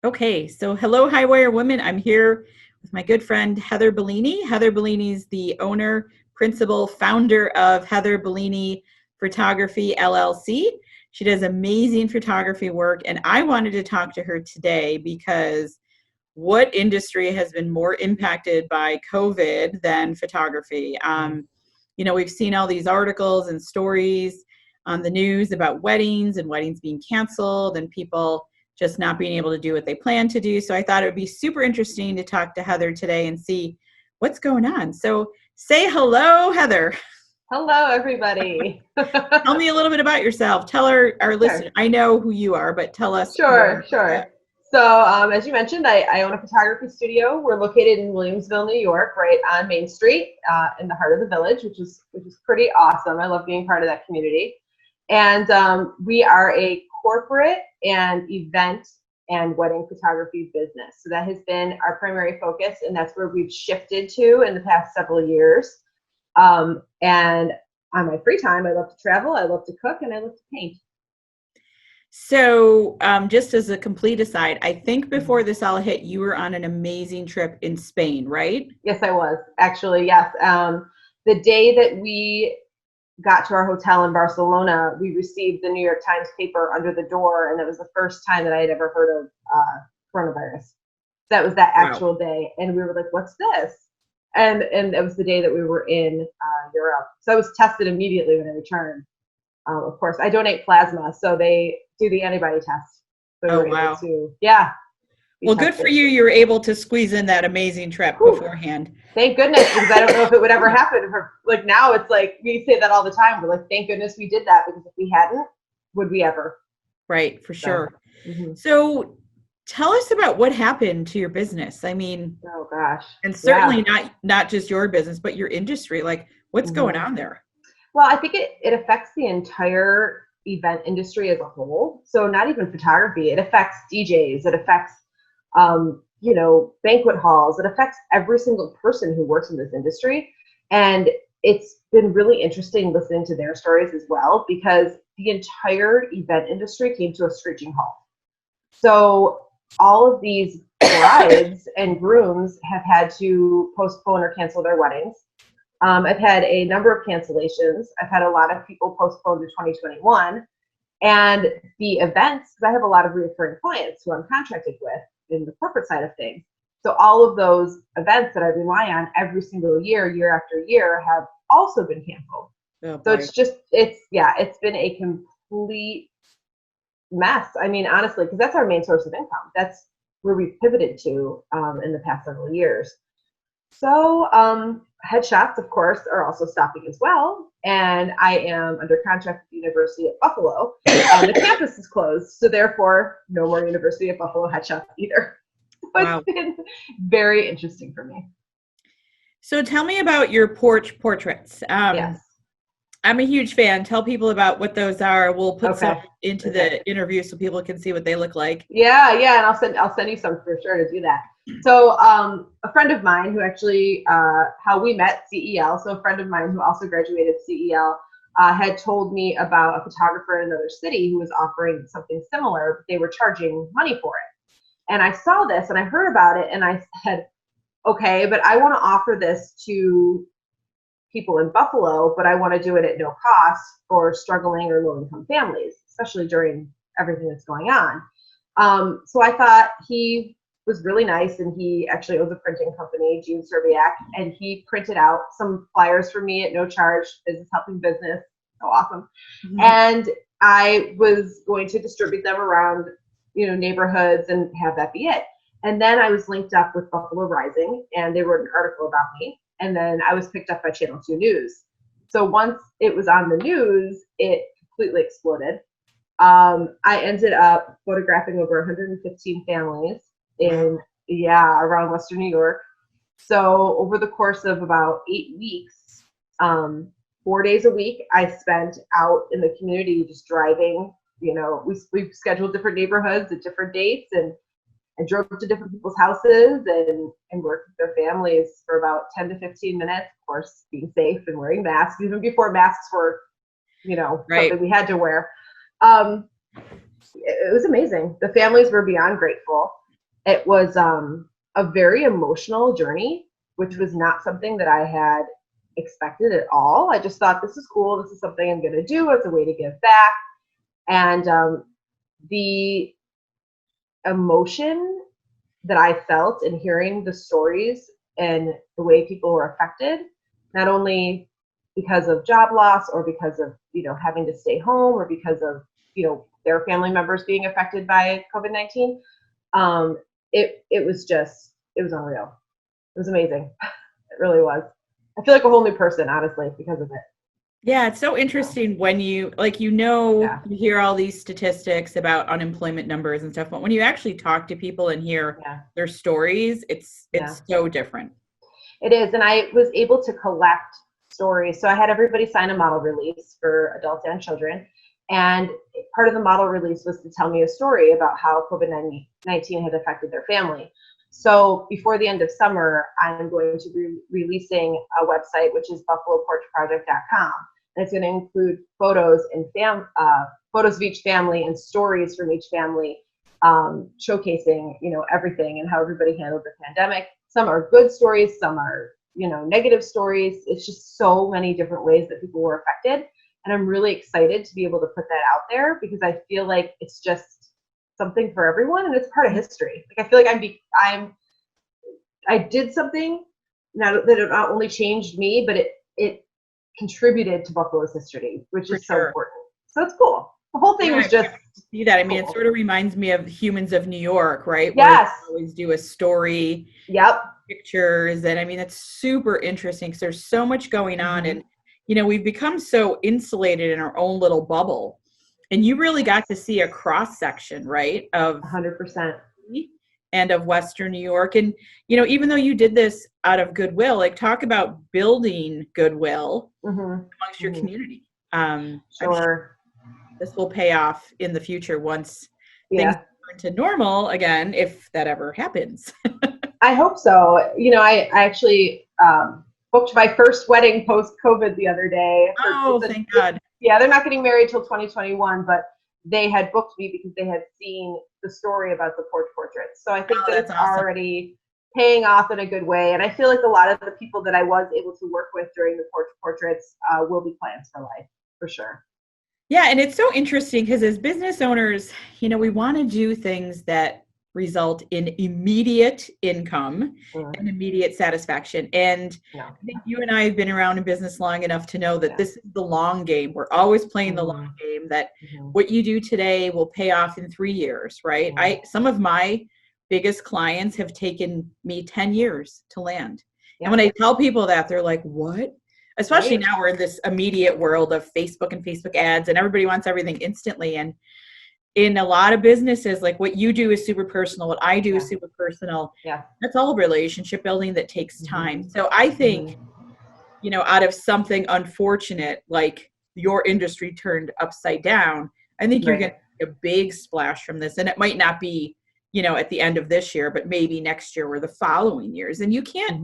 Okay, so hello, Highwire Women. I'm here with my good friend, Heather Bellini. Heather Bellini is the owner, principal, founder of Heather Bellini Photography, LLC. She does amazing photography work, and I wanted to talk to her today because what industry has been more impacted by COVID than photography? We've seen all these articles and stories on the news about weddings and weddings being canceled and people just not being able to do what they plan to do. So I thought it would be super interesting to talk to Heather today and see what's going on. So say hello, Heather. Hello, everybody. Tell me a little bit about yourself. Tell our Sure. listeners, I know who you are, but tell us more. Sure. So, as you mentioned, I own a photography studio. We're located in Williamsville, New York, right on Main Street, in the heart of the village, which is pretty awesome. I love being part of that community. And we are a corporate and event and wedding photography business. So that has been our primary focus, and that's where we've shifted to in the past several years. And on my free time, I love to travel, I love to cook, and I love to paint. So just as a complete aside, I think before this all hit, you were on an amazing trip in Spain, right? Yes, I was. Actually, yes. The day that we got to our hotel in Barcelona, we received the New York Times paper under the door, and it was the first time that I had ever heard of coronavirus. That was that actual day, and we were like, what's this? And it was the day that we were in Europe. So I was tested immediately when I returned. Of course, I donate plasma, so they do the antibody test. So oh, wow. Yeah. Well, good for you. You were able to squeeze in that amazing trip beforehand. Thank goodness, because I don't know if it would ever happen. Like now it's like, we say that all the time. We're like, thank goodness we did that, because if we hadn't, would we ever? Right, for sure. So tell us about what happened to your business. I mean, oh gosh. And certainly not just your business, but your industry. Like, what's going on there? Well, I think it affects the entire event industry as a whole. So not even photography. It affects DJs. It affects, banquet halls. It affects every single person who works in this industry. And it's been really interesting listening to their stories as well, because the entire event industry came to a screeching halt. So all of these brides and grooms have had to postpone or cancel their weddings. I've had a number of cancellations. I've had a lot of people postpone to 2021. And the events, because I have a lot of recurring clients who I'm contracted with in the corporate side of things. So all of those events that I rely on every single year, year after year, have also been canceled. Oh, so it's been a complete mess. I mean, honestly, because that's our main source of income. That's where we've pivoted to in the past several years. So headshots, of course, are also stopping as well. And I am under contract with the University of Buffalo. The campus is closed, so therefore no more University of Buffalo headshots either. So It's been very interesting for me. So tell me about your Porch Portraits. Yes. I'm a huge fan. Tell people about what those are. We'll put some into the interview so people can see what they look like. Yeah, and I'll send you some for sure to do that. So a friend of mine who actually, how we met, CEL, so a friend of mine who also graduated CEL had told me about a photographer in another city who was offering something similar, but they were charging money for it. And I saw this and I heard about it and I said, okay, but I want to offer this to people in Buffalo, but I want to do it at no cost for struggling or low-income families, especially during everything that's going on. So I thought he was really nice, and he actually owns a printing company, Gene Serbiak, and he printed out some flyers for me at no charge, business helping business, so awesome. And I was going to distribute them around, neighborhoods and have that be it. And then I was linked up with Buffalo Rising, and they wrote an article about me. And then I was picked up by Channel 2 News. So once it was on the news, it completely exploded. I ended up photographing over 115 families around Western New York. So over the course of about 8 weeks, 4 days a week, I spent out in the community just driving. We scheduled different neighborhoods at different dates, and I drove to different people's houses and worked with their families for about 10 to 15 minutes, of course, being safe and wearing masks, even before masks were, something we had to wear. It was amazing. The families were beyond grateful. It was a very emotional journey, which was not something that I had expected at all. I just thought, this is cool. This is something I'm going to do. It's a way to give back. And the emotion that I felt in hearing the stories and the way people were affected, not only because of job loss or because of, having to stay home or because of, their family members being affected by COVID-19. It was unreal. It was amazing. It really was. I feel like a whole new person, honestly, because of it. Yeah, it's so interesting when you you hear all these statistics about unemployment numbers and stuff, but when you actually talk to people and hear their stories, it's so different. It is, and I was able to collect stories. So I had everybody sign a model release for adults and children, and part of the model release was to tell me a story about how COVID-19 had affected their family. So before the end of summer, I'm going to be releasing a website, which is buffaloporchproject.com. And it's going to include photos and photos of each family and stories from each family, showcasing, everything and how everybody handled the pandemic. Some are good stories, some are, negative stories. It's just so many different ways that people were affected. And I'm really excited to be able to put that out there because I feel like it's just something for everyone and it's part of history. Like I feel like I did something now that it not only changed me, but it contributed to Buffalo's history, which is so important. So it's cool. The whole thing was just see that. I mean, it sort of reminds me of Humans of New York, right? Yes. Where you always do a story, pictures, and I mean, it's super interesting because there's so much going on, and we've become so insulated in our own little bubble, and you really got to see a cross section, right, of 100%. And of Western New York. And, even though you did this out of goodwill, like talk about building goodwill amongst your community. Sure. This will pay off in the future once things return to normal again, if that ever happens. I hope so. I actually booked my first wedding post-COVID the other day. Oh, thank God. Yeah, they're not getting married till 2021, but they had booked me because they had seen the story about the Porch Portraits. So I think that it's awesome. Already paying off in a good way. And I feel like a lot of the people that I was able to work with during the Porch Portraits will be clients for life, for sure. Yeah, and it's so interesting because as business owners, we want to do things that result in immediate income and immediate satisfaction. And I think you and I have been around in business long enough to know that this is the long game. We're always playing the long game, that what you do today will pay off in 3 years, right? Some of my biggest clients have taken me 10 years to land. And when I tell people that, they're like, what? Especially now we're in this immediate world of Facebook and Facebook ads, and everybody wants everything instantly. And in a lot of businesses, like what you do is super personal, what I do is super personal. Yeah. That's all relationship building that takes time. So I think, out of something unfortunate, like your industry turned upside down, I think you're going to get a big splash from this. And it might not be, at the end of this year, but maybe next year or the following years. And you can't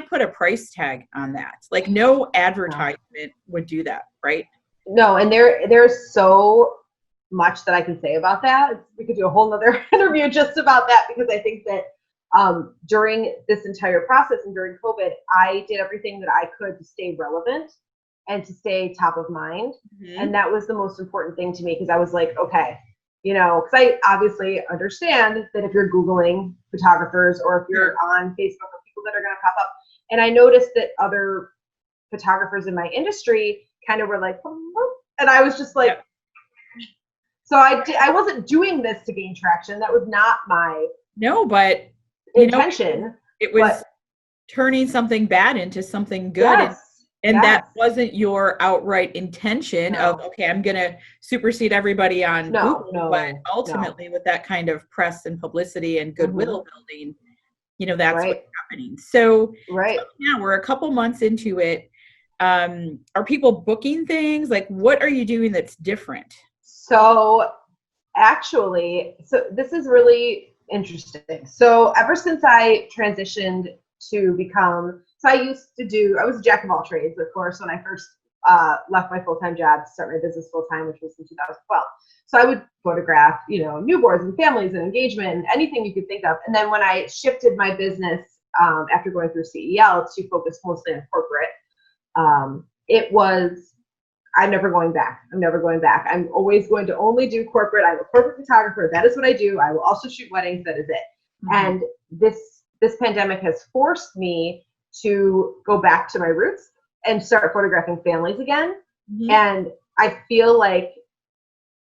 put a price tag on that. Like no advertisement would do that, right? No, and there's so much that I can say about that. We could do a whole nother interview just about that, because I think that during this entire process and during COVID, I did everything that I could to stay relevant and to stay top of mind. And that was the most important thing to me, because I was like, okay, because I obviously understand that if you're Googling photographers or if you're on Facebook or people that are going to pop up, and I noticed that other photographers in my industry kind of were like, and I was just like, so I wasn't doing this to gain traction. That was not my intention. It was turning something bad into something good. And that wasn't your outright intention of, okay, I'm going to supersede everybody on Google. But ultimately with that kind of press and publicity and goodwill building, that's what's happening. So now we're a couple months into it. Are people booking things? Like, what are you doing that's different? So actually, this is really interesting. So ever since I transitioned to become, I was a jack of all trades, of course, when I first left my full-time job to start my business full-time, which was in 2012. So I would photograph, newborns and families and engagement and anything you could think of. And then when I shifted my business after going through CEL to focus mostly on corporate, it was, I'm never going back. I'm never going back. I'm always going to only do corporate. I'm a corporate photographer. That is what I do. I will also shoot weddings. That is it. Mm-hmm. And this pandemic has forced me to go back to my roots and start photographing families again. Mm-hmm. And I feel like,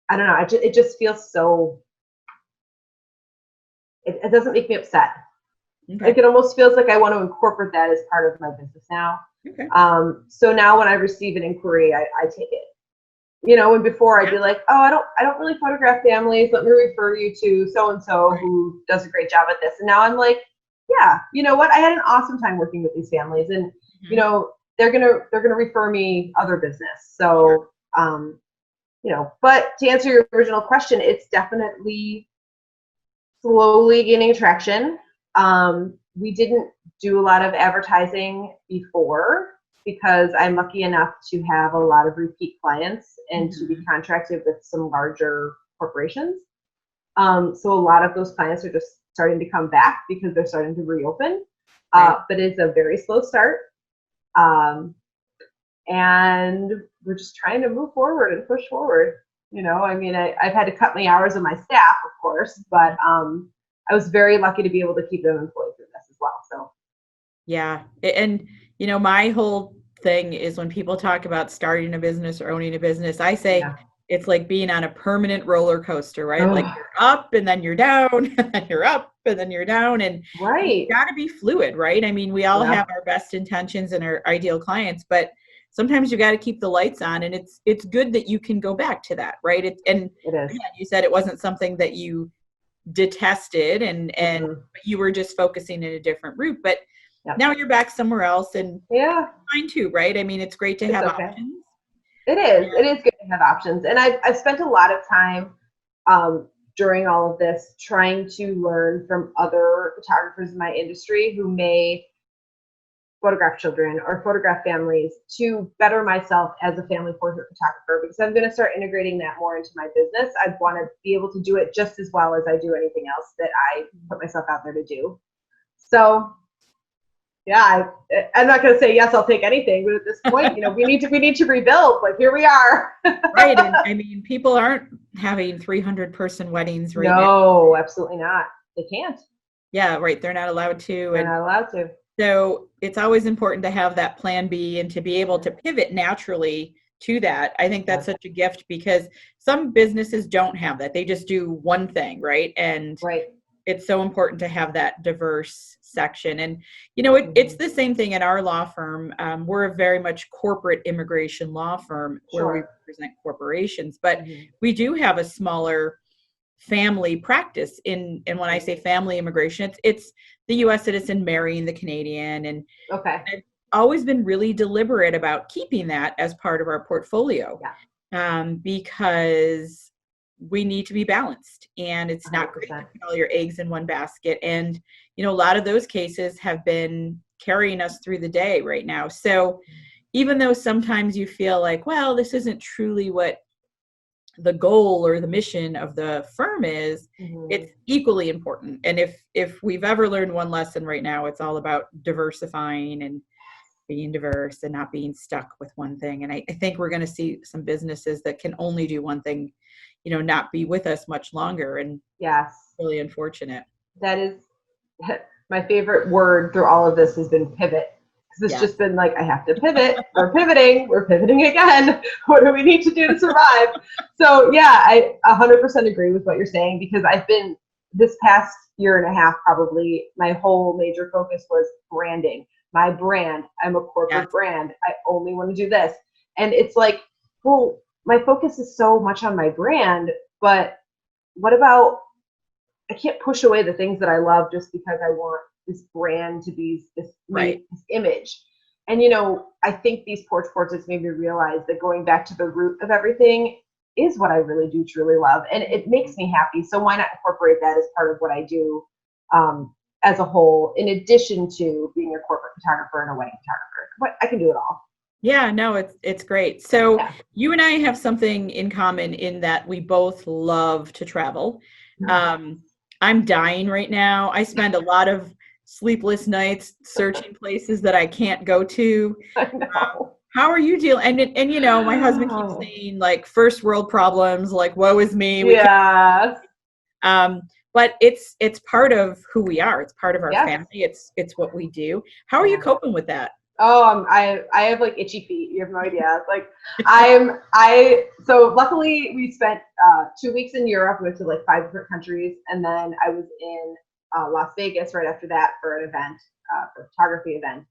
I don't know, it just feels so, it doesn't make me upset. Okay. Like it almost feels like I want to incorporate that as part of my business now. Okay. So now when I receive an inquiry, I take it. And before I'd be like, oh, I don't really photograph families. Let me refer you to so-and-so who does a great job at this. And now I'm like, yeah, you know what? I had an awesome time working with these families, and mm-hmm. They're gonna refer me other business. So, but to answer your original question, it's definitely slowly gaining traction. We didn't do a lot of advertising before because I'm lucky enough to have a lot of repeat clients and mm-hmm. to be contracted with some larger corporations. So a lot of those clients are just starting to come back because they're starting to reopen. Right. But it's a very slow start. And we're just trying to move forward and push forward. I've had to cut my hours of my staff, of course, but I was very lucky to be able to keep them employed through this as well. So, yeah. And, my whole thing is when people talk about starting a business or owning a business, I say it's like being on a permanent roller coaster, right? Like you're up and then you're down and then you're up and then you're down, and you got to be fluid, right? I mean, we all have our best intentions and our ideal clients, but sometimes you got to keep the lights on, and it's good that you can go back to that, right? It is. Yeah, you said it wasn't something that you detested and mm-hmm. you were just focusing in a different route, but now you're back somewhere else, and fine too, right? I mean, it's great to have options. It is. It is good to have options. And I've spent a lot of time during all of this trying to learn from other photographers in my industry who may photograph children or photograph families to better myself as a family portrait photographer, because I'm going to start integrating that more into my business. I want to be able to do it just as well as I do anything else that I put myself out there to do. So I'm not going to say, yes, I'll take anything, but at this point, we need to rebuild. Like, here we are. Right. And I mean, people aren't having 300-person weddings right now. No, absolutely not. They can't. Yeah, right. They're not allowed to. They're not allowed to. So it's always important to have that plan B and to be able to pivot naturally to that. I think that's such a gift, because some businesses don't have that. They just do one thing, right? And it's so important to have that diverse section. And, it's the same thing in our law firm. We're a very much corporate immigration law firm where we represent corporations, but we do have a smaller family practice and when I say family immigration, it's the U.S. citizen marrying the Canadian. And I've always been really deliberate about keeping that as part of our portfolio, because we need to be balanced, and it's not great to put all your eggs in one basket. And, a lot of those cases have been carrying us through the day right now. So even though sometimes you feel like, well, this isn't truly what the goal or the mission of the firm is, it's equally important. And if we've ever learned one lesson right now, it's all about diversifying and being diverse and not being stuck with one thing. And I think we're going to see some businesses that can only do one thing, not be with us much longer. And really unfortunate. That is my favorite word through all of this has been pivot. Because it's just been like, I have to pivot. We're pivoting again. What do we need to do to survive? So I 100% agree with what you're saying, because I've been, this past year and a half, probably my whole major focus was branding. My brand, I'm a corporate brand. I only want to do this. And it's like, well, my focus is so much on my brand, but what about, I can't push away the things that I love just because I want this brand to be this image. And, I think these porch portraits made me realize that going back to the root of everything is what I really do truly love. And it makes me happy. So why not incorporate that as part of what I do as a whole, in addition to being a corporate photographer and a wedding photographer? I can do it all. Yeah, no, it's great. So Yeah. you and I have something in common in that we both love to travel. Um, I'm dying right now. I spend a lot of sleepless nights searching places that I can't go to. I know. How are you dealing? And you know, my husband keeps saying like first world problems, like woe is me. We can't. Yes. Um, but it's part of who we are. It's part of our Yes. family. It's what we do. How are you Yeah. coping with that? Oh, I have like itchy feet. You have no idea. Like so luckily we spent 2 weeks in Europe. We went to like 5 different countries, and then I was in Las Vegas right after that for an event, for a photography event.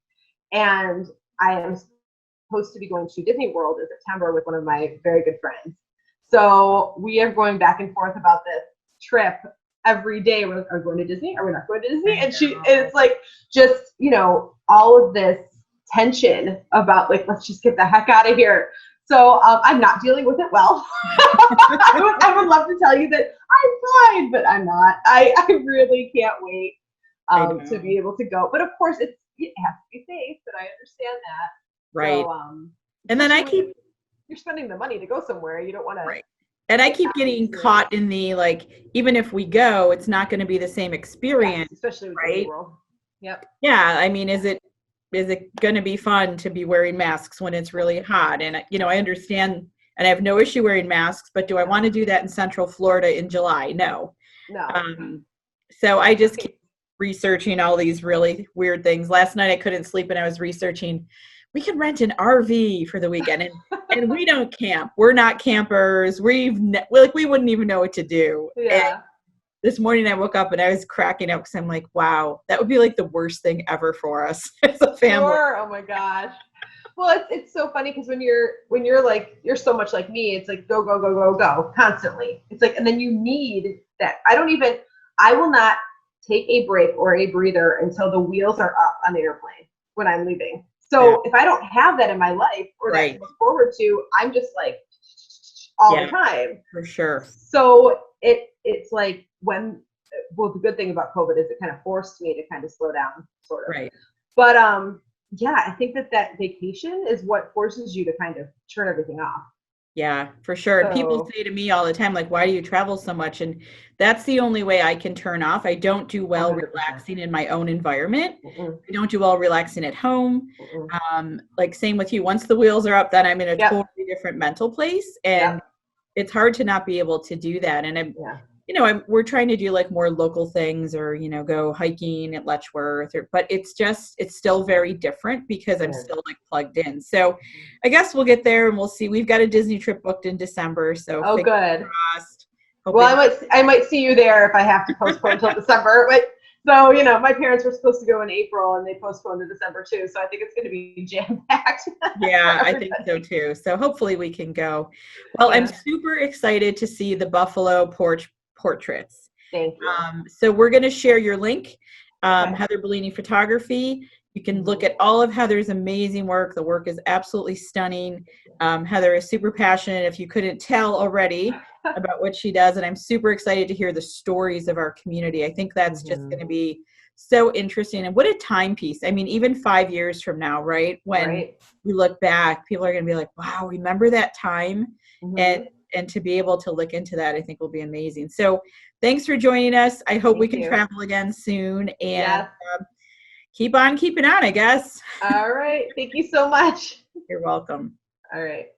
And I am supposed to be going to Disney World in September with one of my very good friends. So we are going back and forth about this trip every day. We're like, are we going to Disney? Are we not going to Disney? And it's like just, all of this tension about like, let's just get the heck out of here. So I'm not dealing with it well. I would love to tell you that I'm fine, but I'm not. I really can't wait to be able to go. But of course, it has to be safe, but I understand that. Right. So, and then you're spending the money to go somewhere. You don't want to. Right. And I keep getting caught in the, like, even if we go, it's not going to be the same experience. Yes, especially with right? the world. Yep. Yeah. I mean, is it going to be fun to be wearing masks when it's really hot? And, I understand, and I have no issue wearing masks, but do I want to do that in Central Florida in July? No. So I just keep researching all these really weird things. Last night I couldn't sleep and I was researching, we can rent an RV for the weekend, and we don't camp. We're not campers. We wouldn't even know what to do. Yeah. And this morning I woke up and I was cracking up because I'm like, wow, that would be like the worst thing ever for us as a family. Sure. Oh my gosh. Well, it's so funny because when you're like, you're so much like me, it's like go, go, go, go, go constantly. It's like, and then you need that. I will not take a break or a breather until the wheels are up on the airplane when I'm leaving. So if I don't have that in my life or that to look forward to, I'm just like all the time. For sure. So it's like the good thing about COVID is it kind of forced me to kind of slow down, sort of. Right. But I think that vacation is what forces you to kind of turn everything off. Yeah, for sure. So, people say to me all the time, like, why do you travel so much? And that's the only way I can turn off. I don't do well 100%. Relaxing in my own environment. I don't do well relaxing at home. Like same with you. Once the wheels are up, then I'm in a totally different mental place. And it's hard to not be able to do that. And we're trying to do like more local things or, go hiking at Letchworth, but it's still very different because I'm still like plugged in. So I guess we'll get there and we'll see. We've got a Disney trip booked in December. So good. Well, I might see you there if I have to postpone until December. But so, my parents were supposed to go in April and they postponed to December too. So I think it's going to be jam-packed. Yeah, I think so too. So hopefully we can go. Well, I'm super excited to see the Buffalo Porch Portraits. Thank you. So we're going to share your link, Heather Bellini Photography. You can look at all of Heather's amazing work. The work is absolutely stunning. Heather is super passionate, if you couldn't tell already, about what she does. And I'm super excited to hear the stories of our community. I think that's just going to be so interesting. And what a timepiece. I mean, even 5 years from now, right? When we look back, people are going to be like, wow, remember that time? And to be able to look into that, I think will be amazing. So thanks for joining us. I hope we can travel again soon. And keep on keeping on, I guess. All right. Thank you so much. You're welcome. All right.